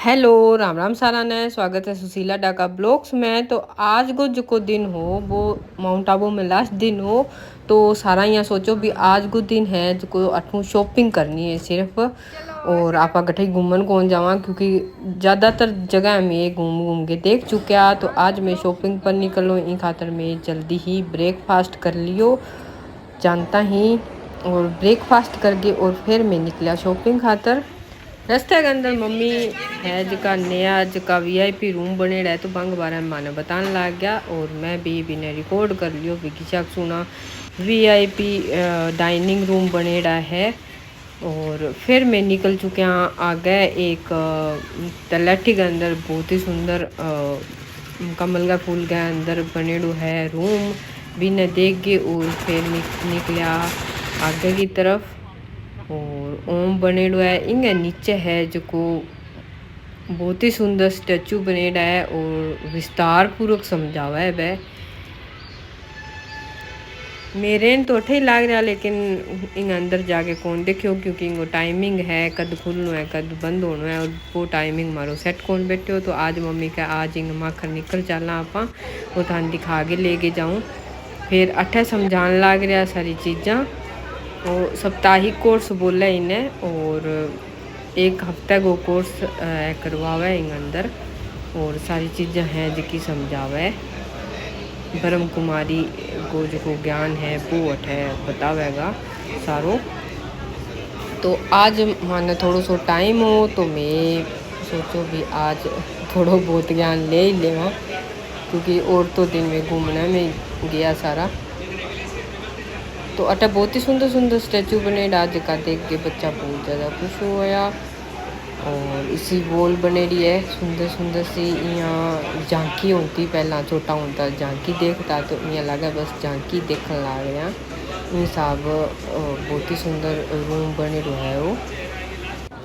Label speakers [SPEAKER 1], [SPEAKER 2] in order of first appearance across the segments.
[SPEAKER 1] Hello Ram Ram सारा ने स्वागत है सुशीला डाका ब्लॉग्स में। तो आज को जो को दिन हो वो माउंट आबू में लास्ट दिन हो, तो सारा यहाँ सोचो भी आज को दिन है जो को अठू शॉपिंग करनी है सिर्फ। और आप गठे घूमन कौन जावा क्योंकि ज़्यादातर जगह में घूम घूम के देख चुका। तो आज मैं शॉपिंग पर निकलो इन खातर मैं जल्दी ही ब्रेकफास्ट कर लियो जानता ही, और ब्रेकफास्ट करके और फिर मैं निकला शॉपिंग खातर। रास्ते के अंदर मम्मी है जका नया जका वीआईपी रूम बनेड़ा है तो बंग बारे में माने बताने लग गया, और मैं भी बिना रिकॉर्ड कर लियो विकिशा सुना वीआईपी डाइनिंग रूम बनेड़ा है। और फिर मैं निकल चुके आगे एक तलाठी के अंदर बहुत ही सुंदर कमल का फूल के अंदर बनेड़ो है रूम भी ने देख के, और फिर निकलिया आगे की तरफ। और ओम बनेड़ो है इंगे नीचे है जो को बहुत ही सुंदर स्टैचू बनेड़ा है और विस्तार पूर्वक समझावा है वह। मेरे तो अठे ही लाग रहा लेकिन इन अंदर जाके कौन देखियो क्योंकि इनको टाइमिंग है कद खुलना है कद बंद होना है, और वो टाइमिंग मारो सेट कौन बैठे हो। तो आज मम्मी का आज इंग माखर निकल चलना आप वो थान दिखा के लेके जाऊँ। फिर अठे समझान लाग रहा सारी चीज़ा, और साप्ताहिक कोर्स बोला इन्हें, और एक हफ्ते को कोर्स करवावा है इन अंदर, और सारी चीज़ें हैं जिकी समझावा है। ब्रह्म कुमारी को जो ज्ञान है वो अठे बतावेगा सारो। तो आज माने थोड़ो सो टाइम हो तो मैं सोचो भी आज थोड़ो बहुत ज्ञान ले ही लेवा, क्योंकि और तो दिन में घूमने में गया सारा। तो अटा बहुत ही सुंदर सुंदर स्टैचू बने आज का देख के बच्चा बहुत ज़्यादा खुश होया। और इसी वॉल बनेड़ी है सुंदर सुंदर सी, यहाँ झांकी होती पहला छोटा होता झांकी देखता तो यहाँ लगा बस झांकी देखने लग रहा हिसाब। बहुत ही सुंदर रूम बने है वो।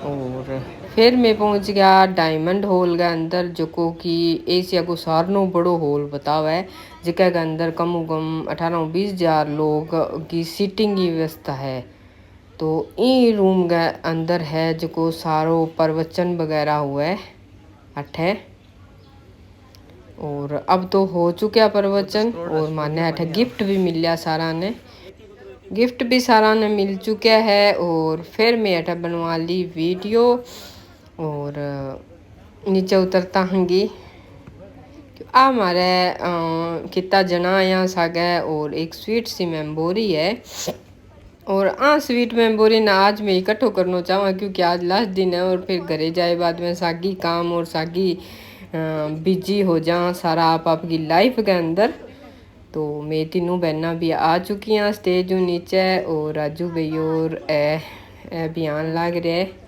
[SPEAKER 1] और फिर मैं पहुंच गया डायमंड हॉल के अंदर जो को कि एशिया को सारनो बड़ो हॉल बतावा है, जिका के अंदर कम कम 18-20 हज़ार लोग की सीटिंग की व्यवस्था है। तो ई रूम के अंदर है जो को सारो प्रवचन वगैरह हुआ है अठे। और अब तो हो चुका प्रवचन, और माने अठे गिफ्ट भी मिला सारा ने, गिफ्ट भी सारा ने मिल चुका है। और फिर मैं अठे बनवा ली वीडियो, और नीचे उतरता हूँगी आ हमारे कितना जना यहाँ सागे, और एक स्वीट सी मेमोरी है। और स्वीट मेमोरी ना आज मैं इकट्ठो करना चाहूँ क्योंकि आज लास्ट दिन है, और फिर घरे जाए बाद में सागी काम और सागी बिजी हो जा सारा आप आपकी लाइफ के अंदर। तो मैं तीनों बहना भी आ चुकी हैं स्टेज नीचे, और राजू भाई और अभियान लाग रहे है।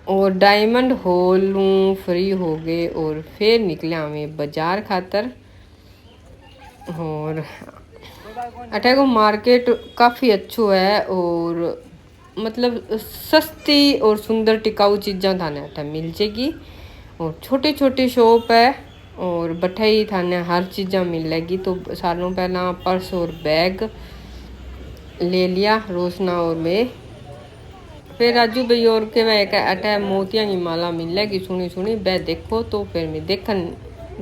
[SPEAKER 1] और डायमंड हॉल फ्री हो गए, और फिर निकले हमें बाजार खातर। और अठे को मार्केट काफ़ी अच्छो है, और मतलब सस्ती और सुंदर टिकाऊ चीज़ा थाने अठे मिल जाएगी। और छोटी छोटी शॉप है, और बठे ही थाने हर चीज़ा मिलेगी। तो सालों पहला पर्स और बैग ले लिया रोशना और मैं। फिर राजू भाई और के वह अठे मोतिया की माला मिलेगी सुनी सुनी वह देखो। तो फिर मैं देखन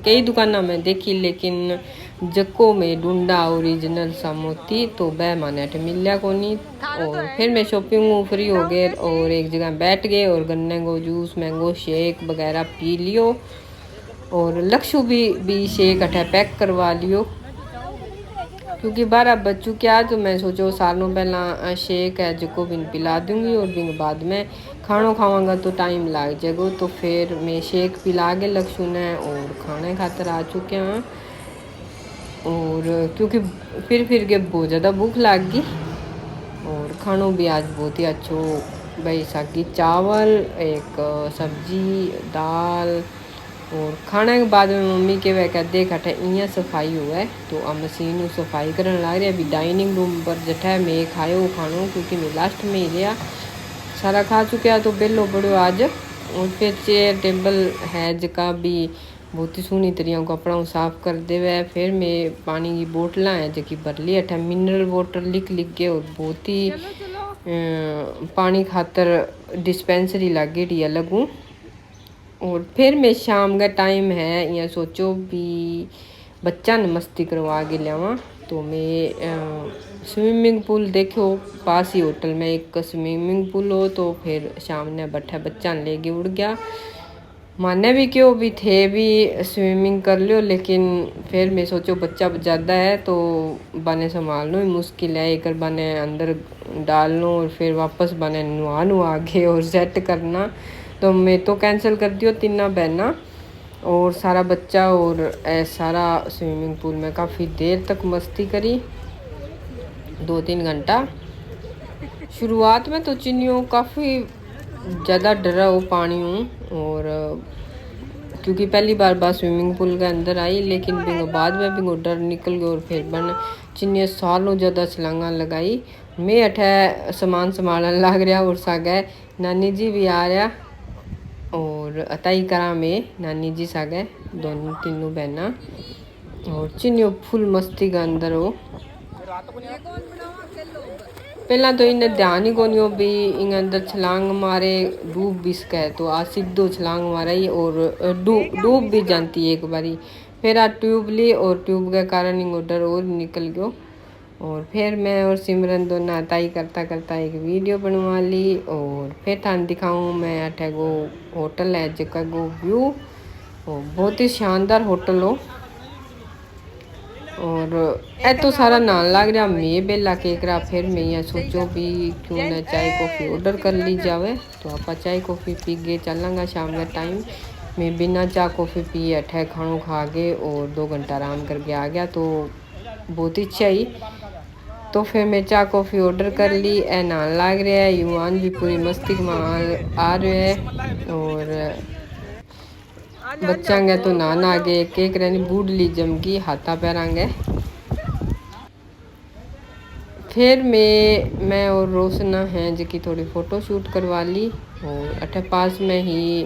[SPEAKER 1] कई दुकाना में देखी, लेकिन जको में ढूंढा ओरिजिनल सा मोती तो वह माने अठे मिलिया कोनी। और फिर मैं शॉपिंग फ्री हो गए, और एक जगह बैठ गए और गन्ने को जूस मैंगो शेक वगैरह पी लियो, और लक्षु भी शेक अठे पैक करवा लियो क्योंकि 12 बज चुका। तो मैं सोचो सालों पहला शेक है जो भी पिला दूंगी, और दिन बाद में खाना खावांगा तो टाइम लग जाएगा। तो फिर मैं शेक पिला के लक्षु ने और खाने खातर आ चुके हैं। और क्योंकि फिर के बहुत ज़्यादा भूख लग गई, और खानों भी आज बहुत ही अच्छो भाई सागी चावल एक सब्जी दाल। और खाने के बाद में मम्मी के वह कहते देख अठे इं सफाई हुआ है, तो अब मशीन सफाई करने लग रही है। अभी डाइनिंग रूम पर जठे मैं खायो खानो क्योंकि मैं लास्ट में ही लिया सारा खा चुका। तो बेलो बड़ो आज, और फिर चेयर टेबल है जका भी बहुत ही सोहनी तरीके कपड़ा साफ कर देवे। फिर मैं पानी की बोतल है जकी भर ली अठे मिनरल वाटर लिख के, और बहुत ही पानी खातर डिस्पेंसरी लागे डी लगूँ। और फिर मैं शाम का टाइम है, या सोचो भी बच्चा ने मस्ती करवा के लियावा, तो मैं स्विमिंग पूल देखो पास ही होटल में एक स्विमिंग पूल हो, तो फिर शाम ने बैठा बच्चा ने लेके उड़ गया। माने भी क्यों भी थे भी स्विमिंग कर लियो, लेकिन फिर मैं सोचो बच्चा ज़्यादा है तो बने संभालना ही मुश्किल है, एक बने अंदर डाल लो और फिर वापस बने नुआ के और सेट करना, तो मैं तो कैंसिल कर दियो तीना बहना और सारा बच्चा। और सारा स्विमिंग पूल में काफ़ी देर तक मस्ती करी, 2-3 घंटा। शुरुआत में तो चिन्नियों काफ़ी ज़्यादा डरा हो पानी हूँ, और क्योंकि पहली बार स्विमिंग पूल के अंदर आई, लेकिन बिंगो बाद में बिंगो डर निकल गया और फिर बन चिन्निया सालों ज़्यादा छलांगा लगाई। मैं अठे सामान संभालने लग रहा और सागे नानी जी भी आ रहा, और अताई करा में नानी जी सागे दोनों तीनों बहना, और चिन्नियों फुल मस्ती का अंदर हो। पहला तो इन्हें ध्यान ही कोनी हो भी इन अंदर छलांग मारे डूब भी सके, तो आ सीधो छलांग मारी और डूब भी जाती है एक बारी। फिर आ ट्यूब ली और ट्यूब के कारण इन डर और निकल गयो। और फिर मैं और सिमरन दोनों अताई करता करता एक वीडियो बनवा ली, और फिर थान दिखाऊँ मैं अठे गो होटल है जका गो व्यू, बहुत ही शानदार होटल हो। और ए तो सारा नान लग रहा मैं बेला केक रहा, फिर मैं यहाँ सोचो भी क्यों ना चाय कॉफ़ी ऑर्डर कर ली जावे, तो आप चाय कॉफ़ी पी गए चलेंगे शाम का टाइम। मैं बिना चाय कॉफ़ी पिए अठे खानों खा गए और 2 घंटा आराम करके आ गया, तो बहुत ही अच्छा ही। तो फिर मैं चाय कॉफ़ी ऑर्डर कर ली, ए नान लग रहा है, युवान भी पूरी मस्ती में आ रहे है, और बच्चा गए तो नान आ गए, केक रहनी बूढ़ ली जमगी हाथा पैरांगे। फिर मैं और रोशना हैं जो कि थोड़ी फ़ोटो शूट करवा ली, और अठे पास में ही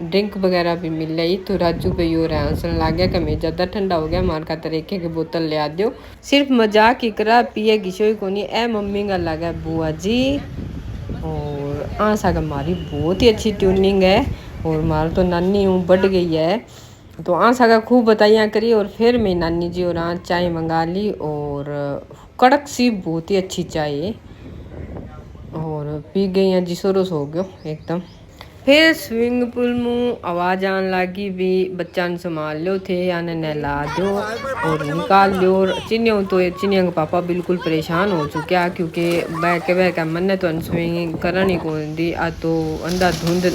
[SPEAKER 1] ड्रिंक वगैरह भी मिल रही, तो राजू पे यो हंसन लग गया कि मैं ज़्यादा ठंडा हो गया, मार का तरीके की बोतल ले आ दो, सिर्फ मजाक ही करा पिए घिसो को नहीं। ए मम्मी का लगा बुआ जी, और आशा का मारी बहुत ही अच्छी ट्यूनिंग है, और मार तो नानी हूँ बढ़ गई है, तो आशा का खूब बताइयाँ करी। और फिर मैं नानी जी और चाय मंगा ली, और कड़क सी बहुत ही अच्छी चाय है, और पी गई हैं जिसोरोस हो गयो एकदम। फिर स्विमिंग पूल में आवाज़ आने लगी भी बच्चा ने संभाल लो थे, यानी नहला दो और निकाल दो। और चिनियों तो चिनिया का पापा बिल्कुल परेशान हो चुका, क्योंकि बह के मन ने तो स्विमिंग करनी कौन दी, आ तो अंधाधुंध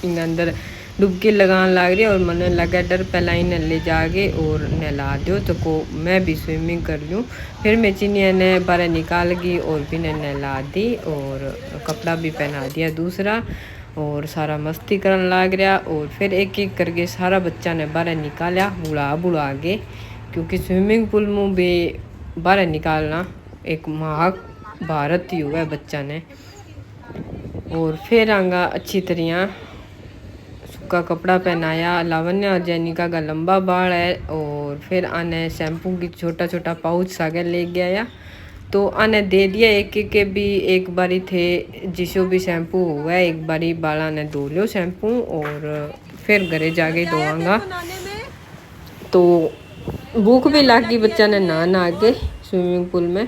[SPEAKER 1] इन अंदर डुबकी लगाने लग रही, और मन लगा डर पहला इन्हें ले जाके और नहला दो, तो को मैं भी स्विमिंग कर लूँ। फिर मैं चिनिया ने बारह निकाल गई और भी नहला दी, और कपड़ा भी पहना दिया दूसरा, और सारा मस्ती करने लग रहा। और फिर एक एक करके सारा बच्चा ने बाहर निकाला बुला के, क्योंकि स्विमिंग पूल में भी बाहर निकालना एक महाभारत ही हुआ बच्चा ने। और फिर आंगा अच्छी तरह सूखा कपड़ा पहनाया। लावण्य और जैनिका का लंबा बाल है, और फिर आने शैम्पू की छोटा छोटा पाउच सागर ले गया, तो आने दे दिया एक एक के भी। एक बारी थे जिसो भी शैम्पू हुआ है, एक बारी बाला ने धो लियो शैम्पू, और फिर घरे जाके धोआंगा। तो भूख भी लग गई, बच्चा ने नहान आ गए स्विमिंग पूल में,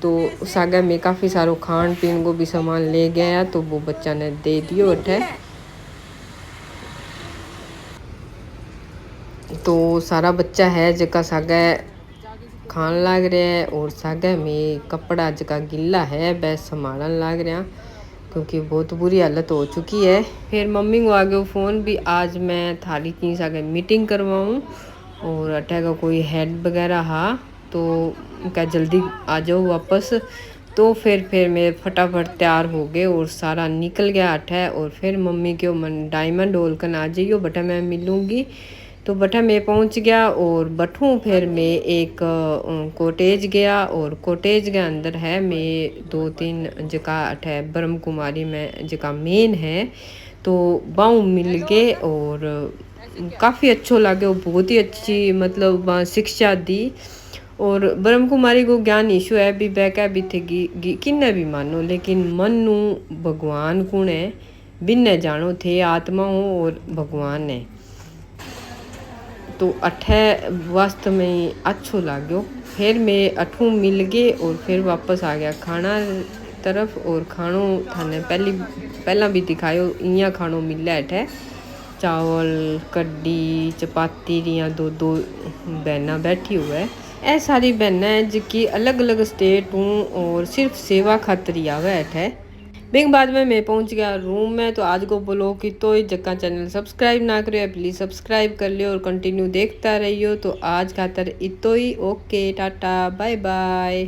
[SPEAKER 1] तो सागा में काफ़ी सारो खान पीन को भी सामान ले गया, तो वो बच्चा ने दे दियो उठे। तो सारा बच्चा है जका सागा खान लग रहा है, और सागे में कपड़ा जका गिल्ला है बस संभालन लग रहा, क्योंकि बहुत बुरी हालत हो चुकी है। फिर मम्मी को आ गया फ़ोन भी आज मैं थाली की सागे मीटिंग करवाऊँ, और अठे का कोई हेड वगैरह हा, तो क्या जल्दी आ जाओ वापस। तो फिर मैं फटाफट तैयार हो गए और सारा निकल गया अठे। और फिर मम्मी क्यों मन डायमंड हॉल कन आ जाइयो, बटा मैं मिलूँगी, तो बटा मैं पहुंच गया। और बठूँ फिर मैं एक कोटेज गया, और कोटेज के अंदर है मैं 2-3 जगह अठे ब्रह्म कुमारी में जगह मेन है, तो बाऊ मिल गए, और काफ़ी अच्छो लगे, बहुत ही अच्छी मतलब शिक्षा दी। और ब्रह्म कुमारी को ज्ञान ईशु है भी बैका भी थे किन्ने भी मानो, लेकिन मन नू भगवान कुण है बिन्ने जानो थे आत्मा हो और भगवान है। तो अठे वास्तव में अच्छो लाग्यो। फिर मैं अठू मिल गए और फिर वापस आ गया खाना तरफ। और खानो थाने पहला भी दिखायो, इया खानो मिले अठे चावल कड्डी चपाती रिया दो बहना बैठी हुआ है। ए सारी बहना है जिनकी अलग अलग स्टेट हूँ और सिर्फ सेवा खातर ही आवे अठे। बिग बाद में मैं पहुंच गया रूम में। तो आज को बोलो कि तो जक्का चैनल सब्सक्राइब ना करो प्लीज़ सब्सक्राइब कर लियो और कंटिन्यू देखता रहियो। तो आज खातर इतो ही, ओके टाटा बाय बाय।